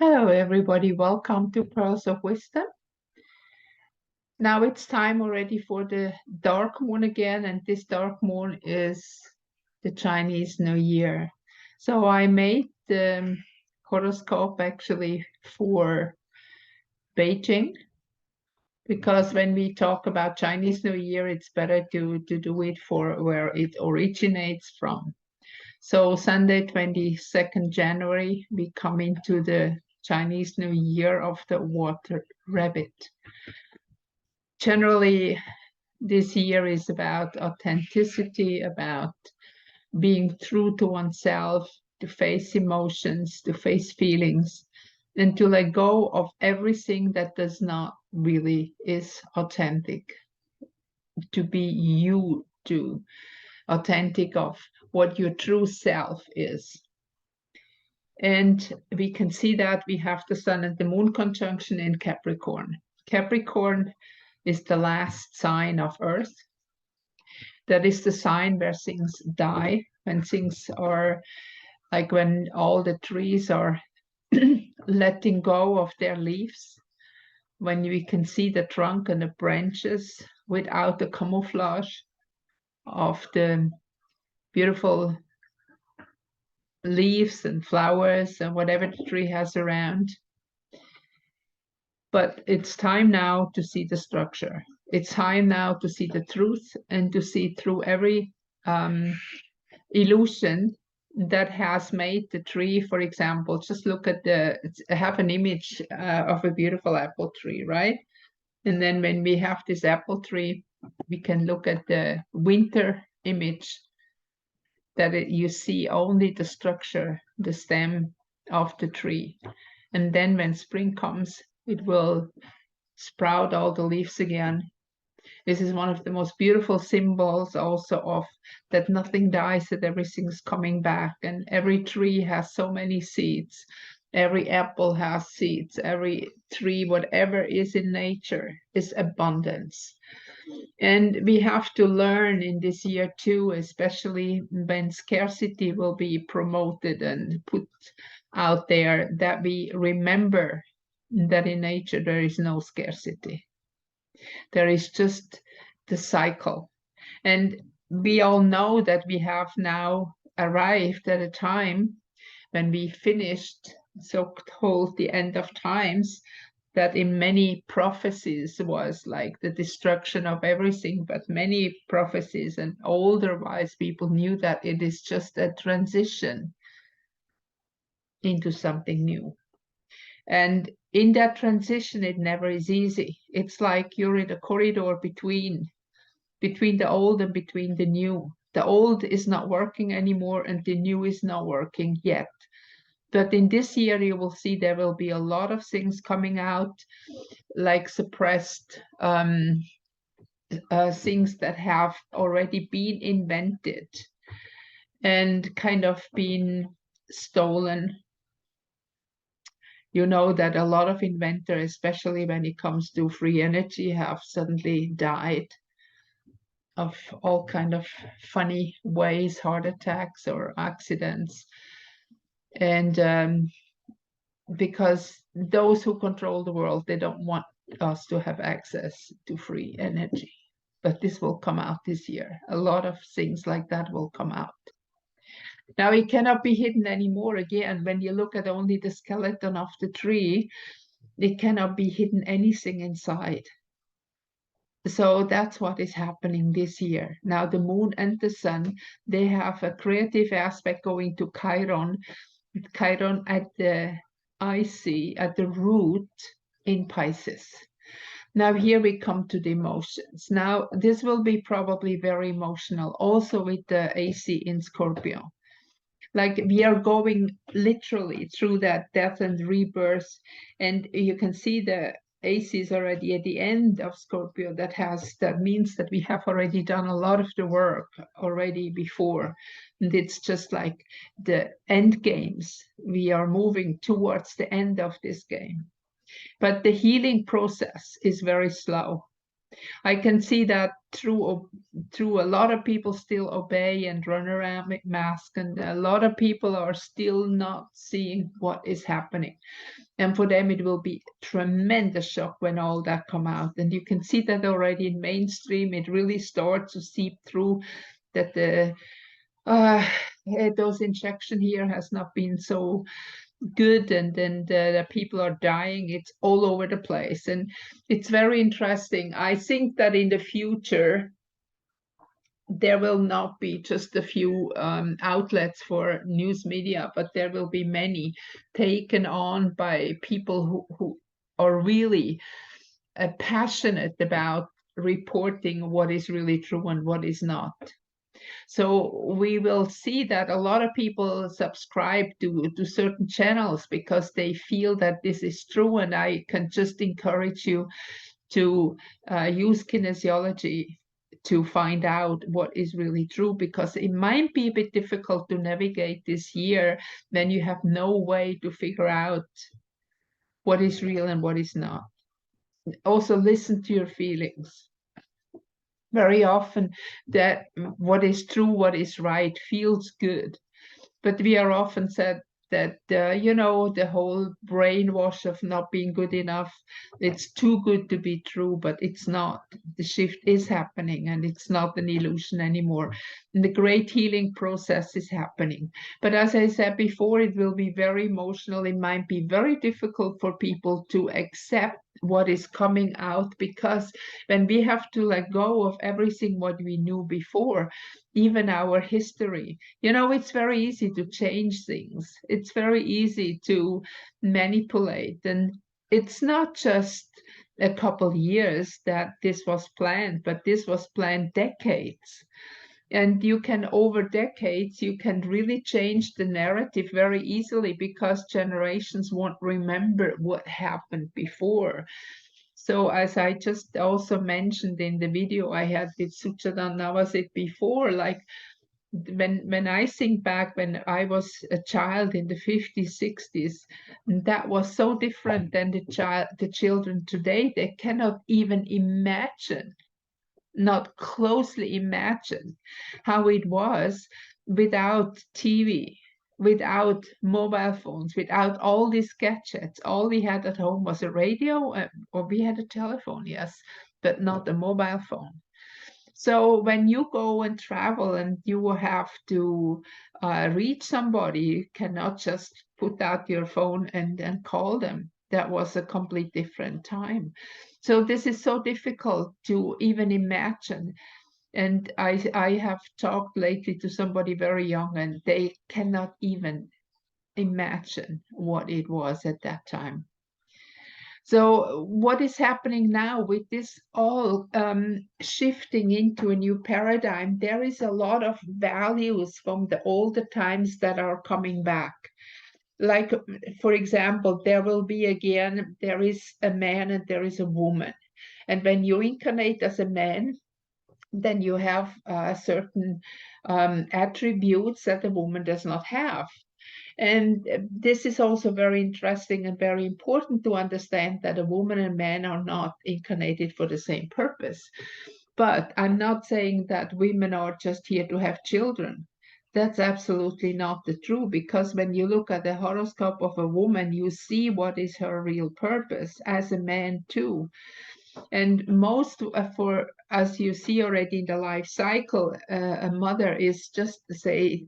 Hello, everybody. Welcome to Pearls of Wisdom. Now it's time already for the dark moon again, and this dark moon is the Chinese New Year. So I made the horoscope actually for Beijing, because when we talk about Chinese New Year, it's better to do it for where it originates from. So Sunday, 22nd January, we come into the Chinese New Year of the Water Rabbit. Generally, this year is about authenticity, about being true to oneself, to face emotions, to face feelings, and to let go of everything that does not really is authentic, to be you, to authentic of what your true self is. And we can see that we have the Sun and the Moon conjunction in Capricorn. Capricorn is the last sign of Earth. That is the sign where things die, when things are like when all the trees are letting go of their leaves, when we can see the trunk and the branches without the camouflage of the beautiful leaves and flowers and whatever the tree has around. But it's time now to see the structure. It's time now to see the truth and to see through every illusion that has made the tree. For example, just look at I have an image of a beautiful apple tree, right? And then when we have this apple tree, we can look at the winter image that you see only the structure, the stem of the tree. And then when spring comes, it will sprout all the leaves again. This is one of the most beautiful symbols also of that nothing dies, that everything's coming back, and every tree has so many seeds. Every apple has seeds. Every tree, whatever is in nature, is abundance. And we have to learn in this year too, especially when scarcity will be promoted and put out there, that we remember that in nature there is no scarcity. There is just the cycle. And we all know that we have now arrived at a time when we finished so-called the end of times, that in many prophecies was like the destruction of everything, but many prophecies and older wise people knew that it is just a transition into something new. And in that transition, it never is easy. It's like you're in a corridor between the old and between the new. The old is not working anymore and the new is not working yet. But in this year, you will see there will be a lot of things coming out, like suppressed things that have already been invented and kind of been stolen. You know that a lot of inventors, especially when it comes to free energy, have suddenly died of all kind of funny ways, heart attacks or accidents. And because those who control the world, they don't want us to have access to free energy. But this will come out this year. A lot of things like that will come out. Now it cannot be hidden anymore. Again, when you look at only the skeleton of the tree, it cannot be hidden anything inside. So that's what is happening this year. Now the moon and the sun, they have a creative aspect going to Chiron. Chiron at the IC, at the root in Pisces. Now here we come to the emotions. Now this will be probably very emotional, also with the AC in Scorpio. Like we are going literally through that death and rebirth, and you can see the AC is already at the end of Scorpio. That means that we have already done a lot of the work already before, and it's just like the end games. We are moving towards the end of this game, but the healing process is very slow. I can see that through a lot of people still obey and run around with masks, and a lot of people are still not seeing what is happening. And for them, it will be tremendous shock when all that come out. And you can see that already in mainstream. It really starts to seep through that the dose injection here has not been so good, and then the people are dying. It's all over the place, and it's very interesting. I think that in the future there will not be just a few outlets for news media, but there will be many taken on by people who are really passionate about reporting what is really true and what is not. So we will see that a lot of people subscribe to certain channels because they feel that this is true. And I can just encourage you to use kinesiology to find out what is really true, because it might be a bit difficult to navigate this year when you have no way to figure out what is real and what is not. Also listen to your feelings. Very often that what is true, what is right feels good, but we are often said that the whole brainwash of not being good enough, it's too good to be true, but it's not. The shift is happening, and it's not an illusion anymore, and the great healing process is happening. But as I said before, it will be very emotional. It might be very difficult for people to accept what is coming out, because when we have to let go of everything what we knew before, even our history, it's very easy to change things. It's very easy to manipulate. And it's not just a couple years that this was planned, but this was planned decades. And you can, over decades, you can really change the narrative very easily, because generations won't remember what happened before. So as I just also mentioned in the video I had with Suchadan Navasit before, like when I think back when I was a child in the 50s, 60s, that was so different than the children today. They cannot even imagine, not closely imagine how it was without TV, without mobile phones, without all these gadgets. All we had at home was a radio, or we had a telephone, yes, but not a mobile phone. So when you go and travel and you will have to reach somebody, you cannot just put out your phone and call them. That was a complete different time. So this is so difficult to even imagine. And I have talked lately to somebody very young, and they cannot even imagine what it was at that time. So what is happening now with this all shifting into a new paradigm? There is a lot of values from the older times that are coming back. Like, for example, there will be again, there is a man and there is a woman. And when you incarnate as a man, then you have certain attributes that a woman does not have. And this is also very interesting and very important to understand, that a woman and man are not incarnated for the same purpose. But I'm not saying that women are just here to have children. That's absolutely not the truth, because when you look at the horoscope of a woman, you see what is her real purpose, as a man too. And most for, as you see already in the life cycle, a mother is just, say,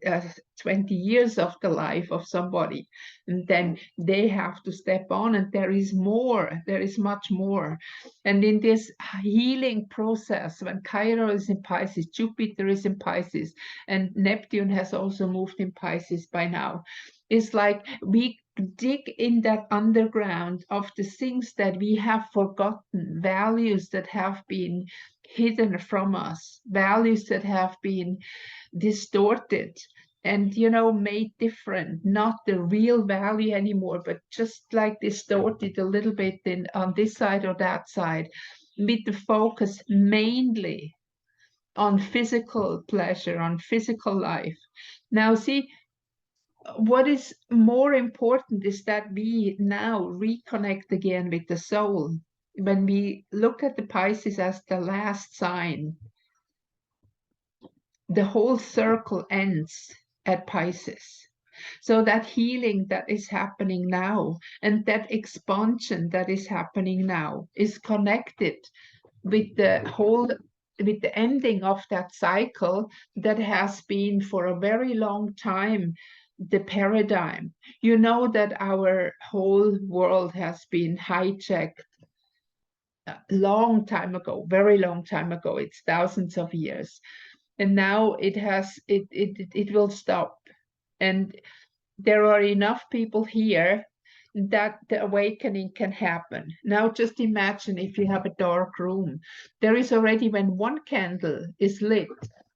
20 years of the life of somebody, and then they have to step on, and there is more, there is much more. And in this healing process, when Chiron is in Pisces, Jupiter is in Pisces, and Neptune has also moved in Pisces by now, it's like we dig in that underground of the things that we have forgotten, values that have been hidden from us, values that have been distorted and made different, not the real value anymore, but just like distorted a little bit on this side or that side, with the focus mainly on physical pleasure, on physical life. Now see, what is more important is that we now reconnect again with the soul. when we look at the Pisces as the last sign, the whole circle ends at Pisces. So that healing that is happening now and that expansion that is happening now is connected with the ending of that cycle that has been for a very long time the paradigm. You know that our whole world has been hijacked a long time ago, very long time ago. It's thousands of years. And now it will stop. And there are enough people here that the awakening can happen. Now just imagine if you have a dark room. There is already, when one candle is lit,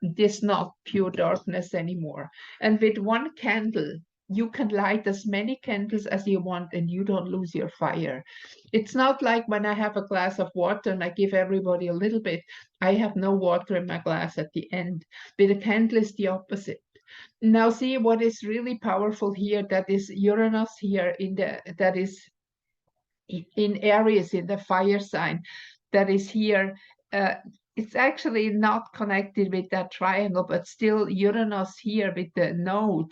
it's not pure darkness anymore. And with one candle, you can light as many candles as you want and you don't lose your fire. It's not like when I have a glass of water and I give everybody a little bit, I have no water in my glass at the end. With a candle is the opposite. Now see what is really powerful here, that is Uranus here that is in Aries, in the fire sign, that is here. It's actually not connected with that triangle, but still Uranus here with the node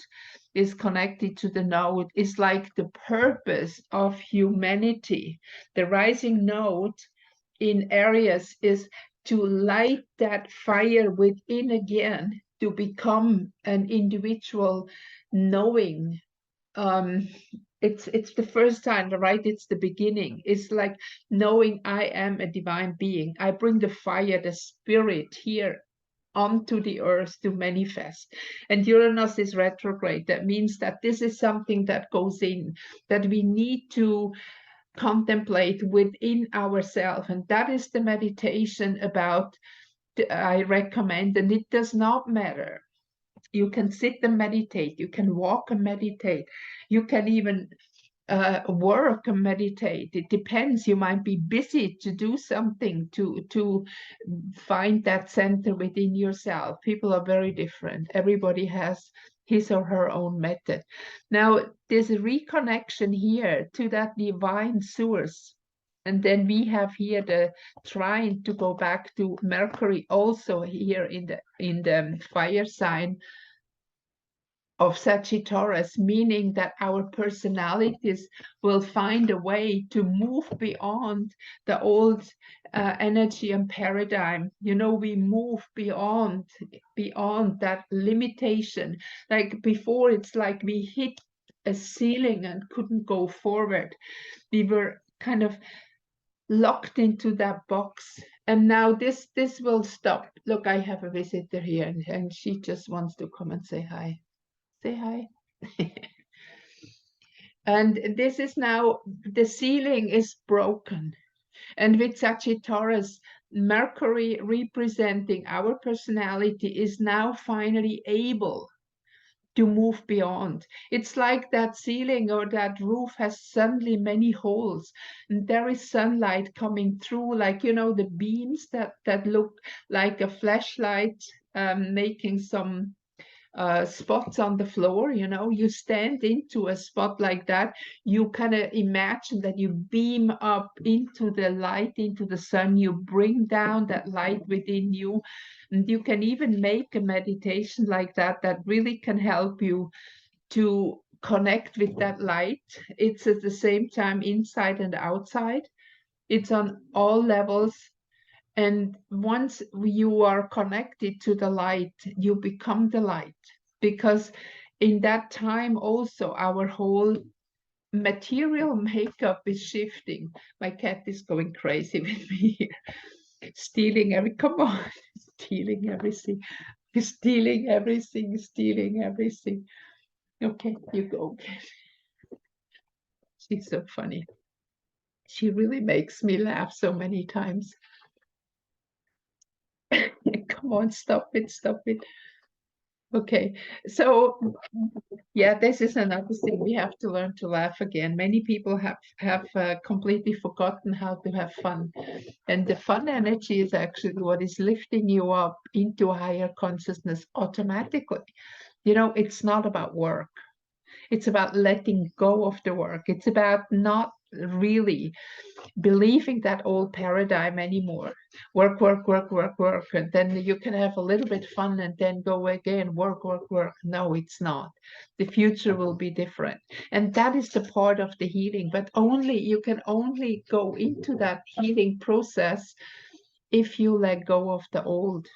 is connected to the node. It's like the purpose of humanity. The rising node in Aries is to light that fire within again, to become an individual knowing. It's the first time, right? It's the beginning. It's like knowing I am a divine being. I bring the fire, the spirit here onto the earth to manifest. And Uranus is retrograde. That means that this is something that goes in, that we need to contemplate within ourselves. And that is the meditation about, I recommend, and it does not matter. You can sit and meditate, you can walk and meditate, you can even work and meditate. It depends. You might be busy to do something to find that center within yourself. People are very different. Everybody has his or her own method. Now, there's a reconnection here to that divine source. And then we have here the trying to go back to Mercury, also here in the fire sign of Sagittarius, meaning that our personalities will find a way to move beyond the old energy and paradigm. You know, we move beyond that limitation. Like before, it's like we hit a ceiling and couldn't go forward. We were kind of locked into that box. And now this will stop. Look, I have a visitor here, and she just wants to come and say hi. Say hi. And this is now, the ceiling is broken. And with Sagittarius, Mercury representing our personality is now finally able to move beyond. It's like that ceiling or that roof has suddenly many holes, and there is sunlight coming through, like, you know, the beams that look like a flashlight making some spots on the floor. You know, you stand into a spot like that, you kind of imagine that you beam up into the light, into the sun, you bring down that light within you. And you can even make a meditation like that really can help you to connect with that light. It's at the same time inside and outside. It's on all levels. And once you are connected to the light, you become the light. Because in that time also, our whole material makeup is shifting. My cat is going crazy with me here. Stealing come on, stealing everything. Stealing everything, stealing everything. Okay, you go. She's so funny. She really makes me laugh so many times. Come on, stop it, stop it. Okay, so yeah, this is another thing. We have to learn to laugh again. Many people have completely forgotten how to have fun. And the fun energy is actually what is lifting you up into a higher consciousness automatically. You know, it's not about work. It's about letting go of the work. It's about not really believing that old paradigm anymore. Work, work, work, work, work, and then you can have a little bit fun and then go again, work, work, work. No, it's not. The future will be different. And that is the part of the healing. But only you can only go into that healing process if you let go of the old.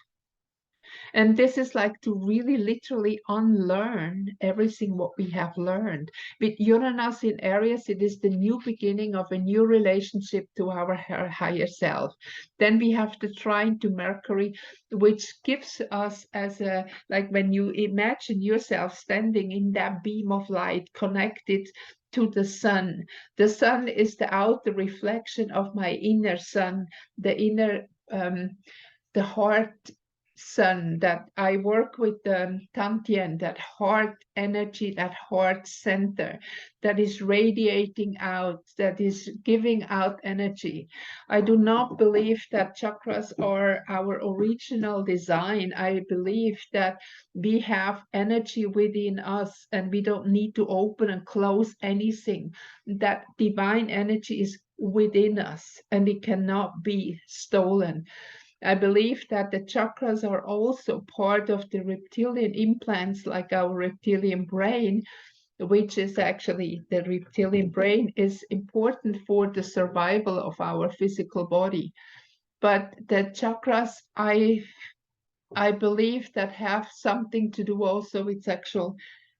And this is like to really literally unlearn everything what we have learned. With Uranus in Aries, it is the new beginning of a new relationship to our higher self. Then we have the trine to Mercury, which gives us as a, like when you imagine yourself standing in that beam of light connected to the sun. The sun is the outer reflection of my inner sun, the inner, the heart sun, that I work with the Tantien, that heart energy, that heart center that is radiating out, that is giving out energy. I do not believe that chakras are our original design. I believe that we have energy within us and we don't need to open and close anything. That divine energy is within us and it cannot be stolen. I believe that the chakras are also part of the reptilian implants, like our reptilian brain, which is actually, the reptilian brain is important for the survival of our physical body. But the chakras, I believe that have something to do also with sexual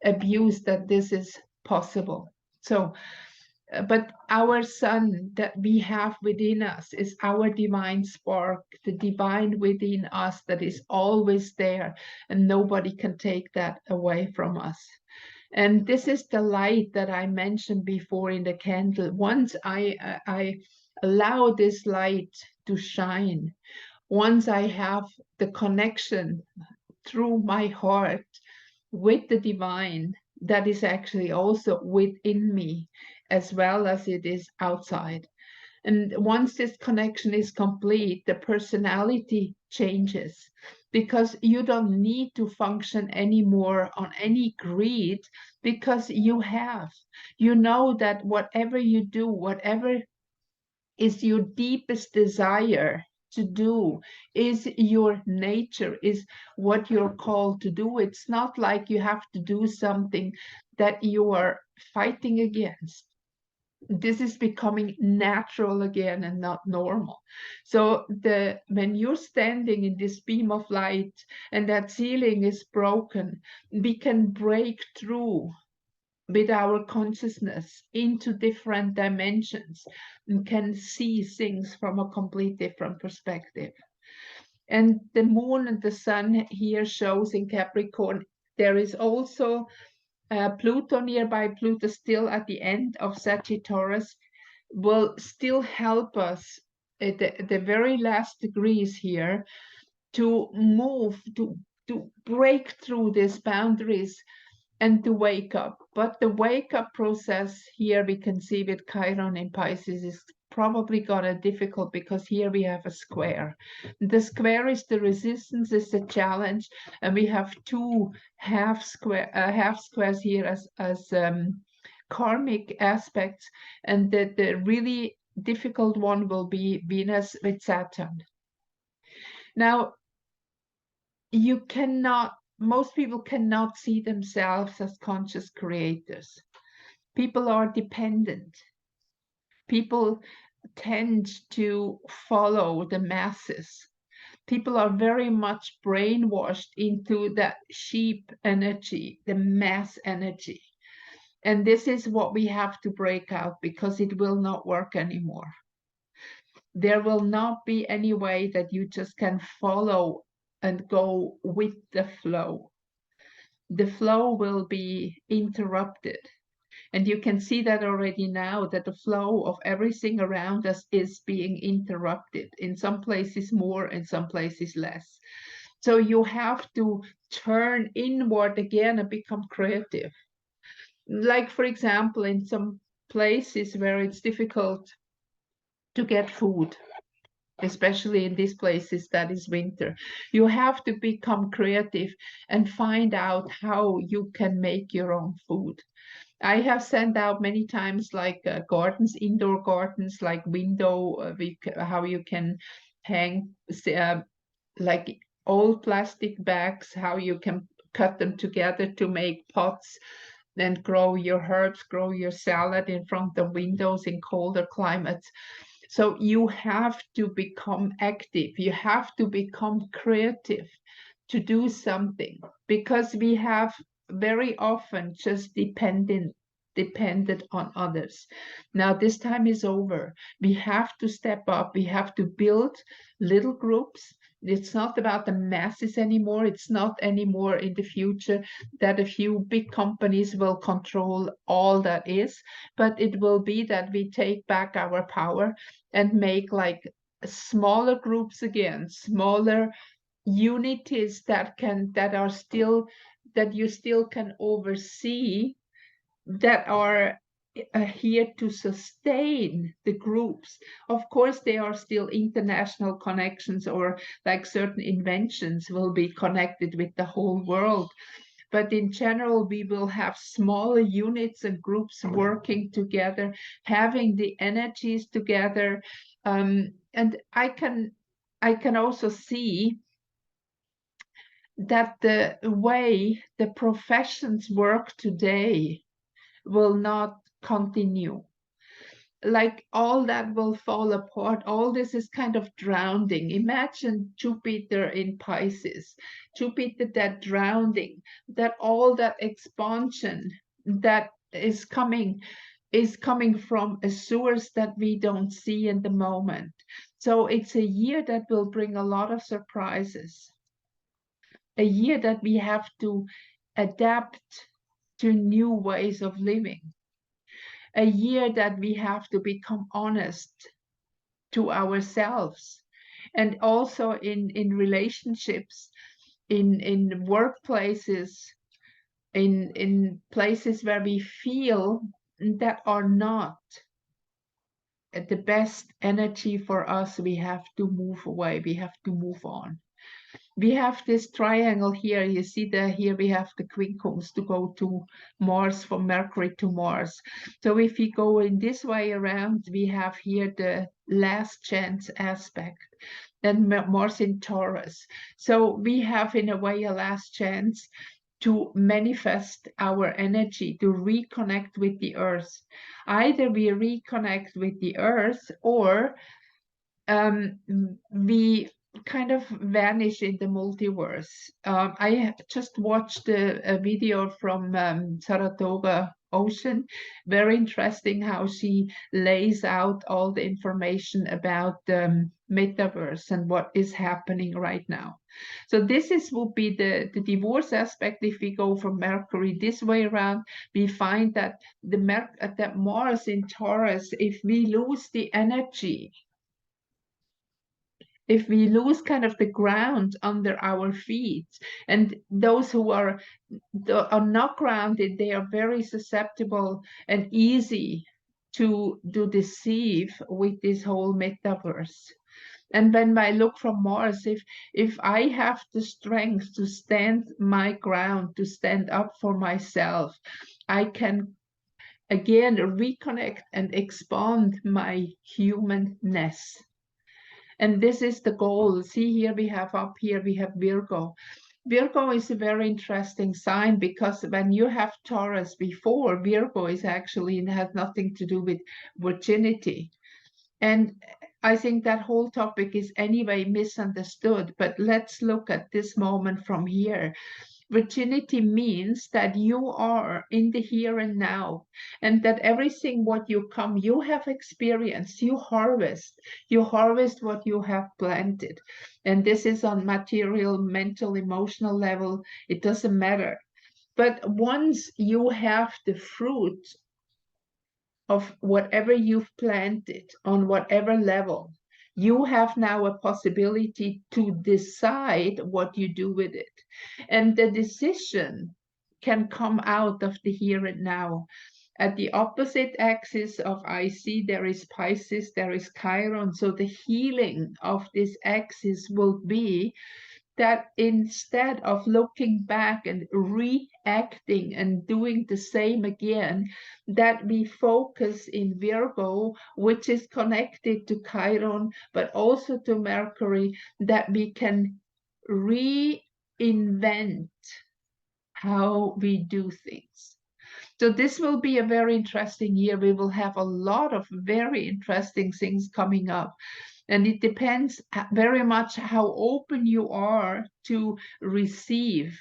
abuse, that this is possible. So but our sun that we have within us is our divine spark, the divine within us that is always there, and nobody can take that away from us. And this is the light that I mentioned before in the candle. Once I allow this light to shine, once I have the connection through my heart with the divine that is actually also within me as well as it is outside. And once this connection is complete, the personality changes because you don't need to function anymore on any greed because you know that whatever you do, whatever is your deepest desire to do, is your nature, is what you're called to do. It's not like you have to do something that you are fighting against. This is becoming natural again and not normal. So when you're standing in this beam of light and that ceiling is broken, we can break through with our consciousness into different dimensions and can see things from a complete different perspective. And the moon and the sun here shows in Capricorn. There is also Pluto nearby. Pluto still at the end of Sagittarius will still help us at the very last degrees here to move, to break through these boundaries and to wake up. But the wake up process here we can see with Chiron in Pisces is probably gonna difficult because here we have a square. The square is the resistance, is the challenge, and we have two half squares here as karmic aspects, and the really difficult one will be Venus with Saturn. Now, most people cannot see themselves as conscious creators. People are dependent. People tend to follow the masses. People are very much brainwashed into that sheep energy, the mass energy. And this is what we have to break out because it will not work anymore. There will not be any way that you just can follow and go with the flow. The flow will be interrupted. And you can see that already now, that the flow of everything around us is being interrupted. In some places more, in some places less. So you have to turn inward again and become creative. Like, for example, in some places where it's difficult to get food, especially in these places that is winter, you have to become creative and find out how you can make your own food. I have sent out many times like gardens, indoor gardens, like window, how you can hang like old plastic bags, how you can cut them together to make pots and grow your herbs, grow your salad in front of windows in colder climates. So you have to become active. You have to become creative to do something, because we have very often just depended on others. Now this time is over. We have to step up. We have to build little groups. It's not about the masses anymore. It's not anymore in the future that a few big companies will control all that is, but it will be that we take back our power and make like smaller groups again, smaller unities that are still, that you still can oversee, that are here to sustain the groups. Of course, there are still international connections, or like certain inventions will be connected with the whole world. But in general, we will have smaller units and groups working together, having the energies together. And I can also see that the way the professions work today will not continue. Like all that will fall apart. All this is kind of drowning. Imagine Jupiter in Pisces, Jupiter that drowning, that all that expansion that is coming from a source that we don't see in the moment. So it's a year that will bring a lot of surprises, a year that we have to adapt to new ways of living, a year that we have to become honest to ourselves, and also in relationships, in workplaces, in places where we feel that are not the best energy for us. We have to move away, we have to move on. We have this triangle here. You see that here we have the quincunx to go to Mars, from Mercury to Mars. So if we go in this way around, we have here the last chance aspect, then Mars in Taurus. So we have in a way a last chance to manifest our energy, to reconnect with the earth. Either we reconnect with the earth, or we kind of vanish in the multiverse. I just watched a video from Saratoga Ocean. Very interesting how she lays out all the information about the metaverse and what is happening right now. So this would be the divorce aspect. If we go from Mercury this way around, we find that that Mars in Taurus, if we lose the energy, if we lose kind of the ground under our feet, and those who are not grounded, they are very susceptible and easy to deceive with this whole metaverse. And when I look from Mars, if I have the strength to stand my ground, to stand up for myself, I can again reconnect and expand my humanness. And this is the goal. See, here we have up here, we have Virgo. Virgo is a very interesting sign, because when you have Taurus before, Virgo is actually, it has nothing to do with virginity. And I think that whole topic is anyway misunderstood, but let's look at this moment from here. Virginity means that you are in the here and now, and that everything what you have experienced, you harvest what you have planted. And this is on material, mental, emotional level, it doesn't matter. But once you have the fruit of whatever you've planted on whatever level, you have now a possibility to decide what you do with it. And the decision can come out of the here and now. At the opposite axis of IC, there is Pisces, there is Chiron. So the healing of this axis will be that instead of looking back and reacting and doing the same again, that we focus in Virgo, which is connected to Chiron, but also to Mercury, that we can reinvent how we do things. So this will be a very interesting year. We will have a lot of very interesting things coming up. And it depends very much how open you are to receive.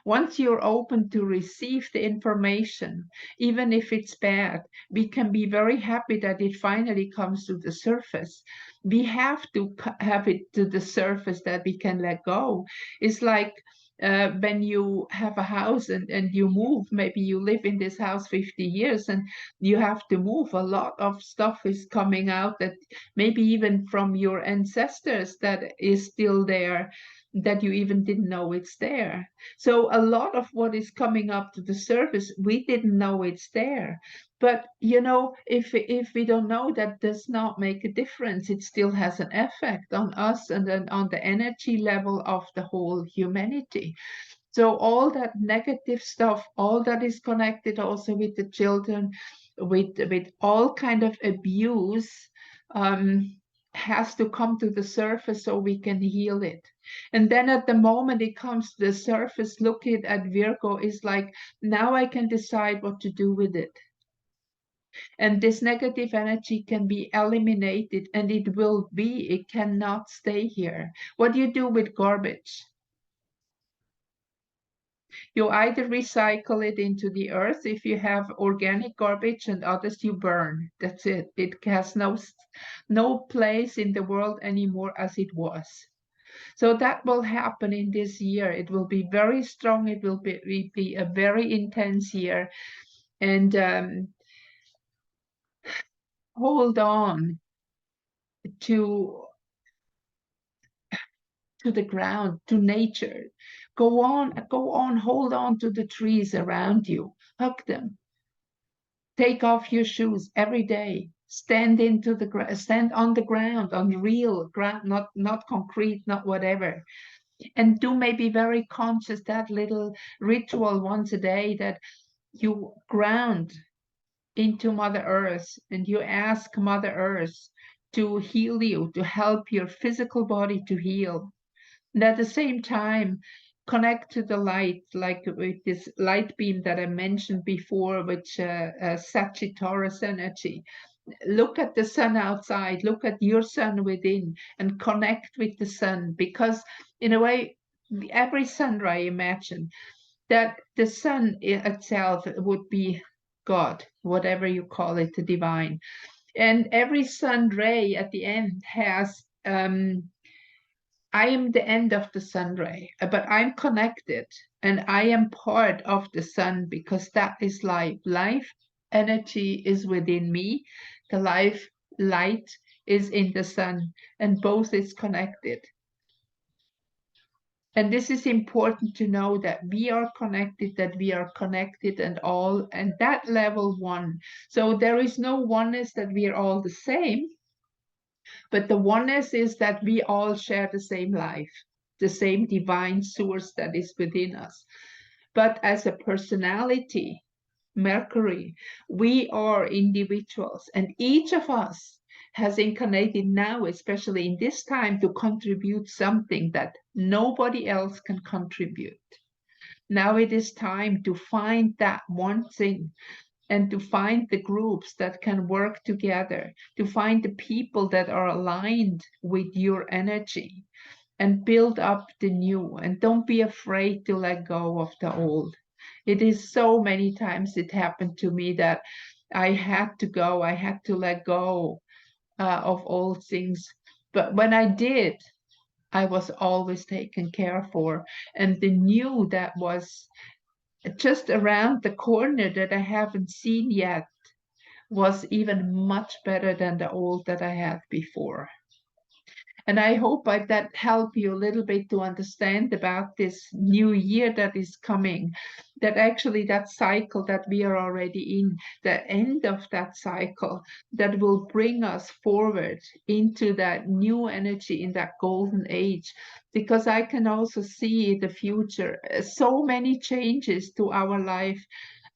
Once you're open to receive the information, even if it's bad, we can be very happy that it finally comes to the surface. We have to have it to the surface that we can let go. It's like when you have a house and you move, maybe you live in this house 50 years and you have to move. A lot of stuff is coming out that maybe even from your ancestors that is still there, that you even didn't know it's there. So a lot of what is coming up to the surface, we didn't know it's there. But, you know, if we don't know, that does not make a difference. It still has an effect on us and then on the energy level of the whole humanity. So all that negative stuff, all that is connected also with the children, with all kind of abuse, has to come to the surface so we can heal it. And then at the moment it comes to the surface, looking at Virgo is like, now I can decide what to do with it. And this negative energy can be eliminated, and it cannot stay here. What do you do with garbage? You either recycle it into the earth if you have organic garbage, and others you burn. That's it. It has no place in the world anymore as it was. So that will happen in this year. It will be very strong. It will be a very intense year. And hold on to the ground, to nature. Go on, hold on to the trees around you. Hug them. Take off your shoes every day. Stand on the ground, on real ground, not concrete, not whatever. And do maybe very conscious that little ritual once a day, that you ground into Mother Earth and you ask Mother Earth to heal you, to help your physical body to heal. And at the same time, connect to the light, like with this light beam that I mentioned before, which Sagittarius energy. Look at the sun outside, look at your sun within, and connect with the sun, because in a way, every sun ray, imagine that the sun itself would be God, whatever you call it, the divine. And every sun ray at the end has, I am the end of the sun ray, but I'm connected and I am part of the sun, because that is life. Life energy is within me. The life light is in the sun, and both is connected. And this is important to know, that we are connected, and all, and that level one. So there is no oneness that we are all the same, but the oneness is that we all share the same life, the same divine source that is within us. But as a personality, Mercury, we are individuals, and each of us has incarnated now, especially in this time, to contribute something that nobody else can contribute. Now it is time to find that one thing, and to find the groups that can work together, to find the people that are aligned with your energy, and build up the new. And don't be afraid to let go of the old. It is so many times it happened to me that I had to let go of old things. But when I did, I was always taken care for. And the new that was just around the corner that I haven't seen yet was even much better than the old that I had before. And I hope that helped you a little bit to understand about this new year that is coming, that actually that cycle that we are already in, the end of that cycle, that will bring us forward into that new energy, in that golden age. Because I can also see the future, so many changes to our life,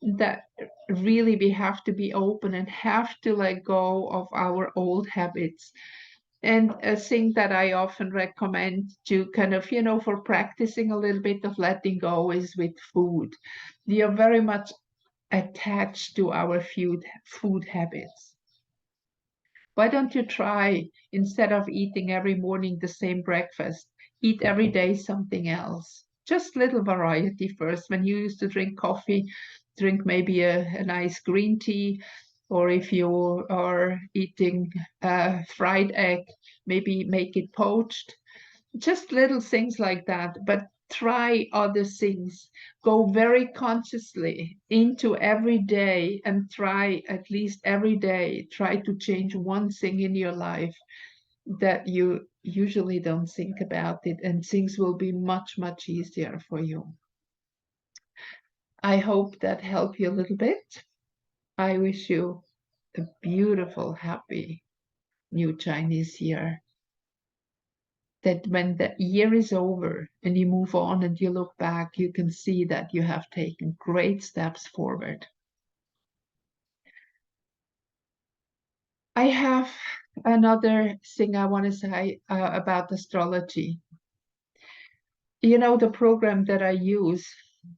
that really we have to be open and have to let go of our old habits. And a thing that I often recommend to kind of, for practicing a little bit of letting go is with food. We are very much attached to our food habits. Why don't you try, instead of eating every morning the same breakfast, eat every day something else? Just little variety first. When you used to drink coffee, drink maybe a nice green tea, or if you are eating fried egg, maybe make it poached. Just little things like that, but try other things. Go very consciously into every day and try at least every day, try to change one thing in your life that you usually don't think about it, and things will be much, much easier for you. I hope that helped you a little bit. I wish you a beautiful, happy new Chinese year. That when the year is over and you move on and you look back, you can see that you have taken great steps forward. I have another thing I want to say about astrology. The program that I use,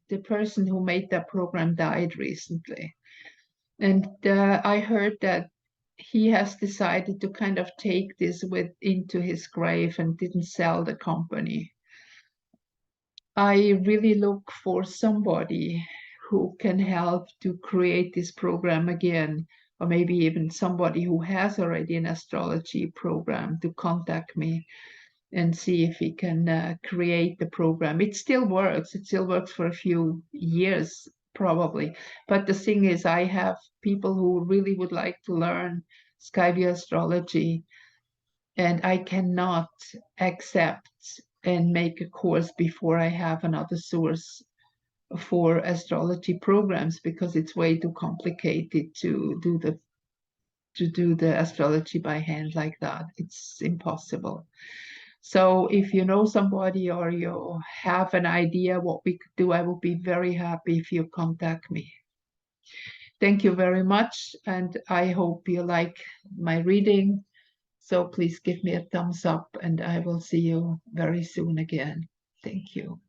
the person who made that program died recently. And I heard that he has decided to kind of take this into his grave and didn't sell the company. I really look for somebody who can help to create this program again, or maybe even somebody who has already an astrology program to contact me and see if we can create the program. It still works. It still works for a few years, probably. But the thing is, I have people who really would like to learn SkyView Astrology, and I cannot accept and make a course before I have another source for astrology programs, because it's way too complicated to do the astrology by hand like that. It's impossible. So if you know somebody or you have an idea what we could do, I would be very happy if you contact me. Thank you very much, and I hope you like my reading. So please give me a thumbs up, and I will see you very soon again. Thank you.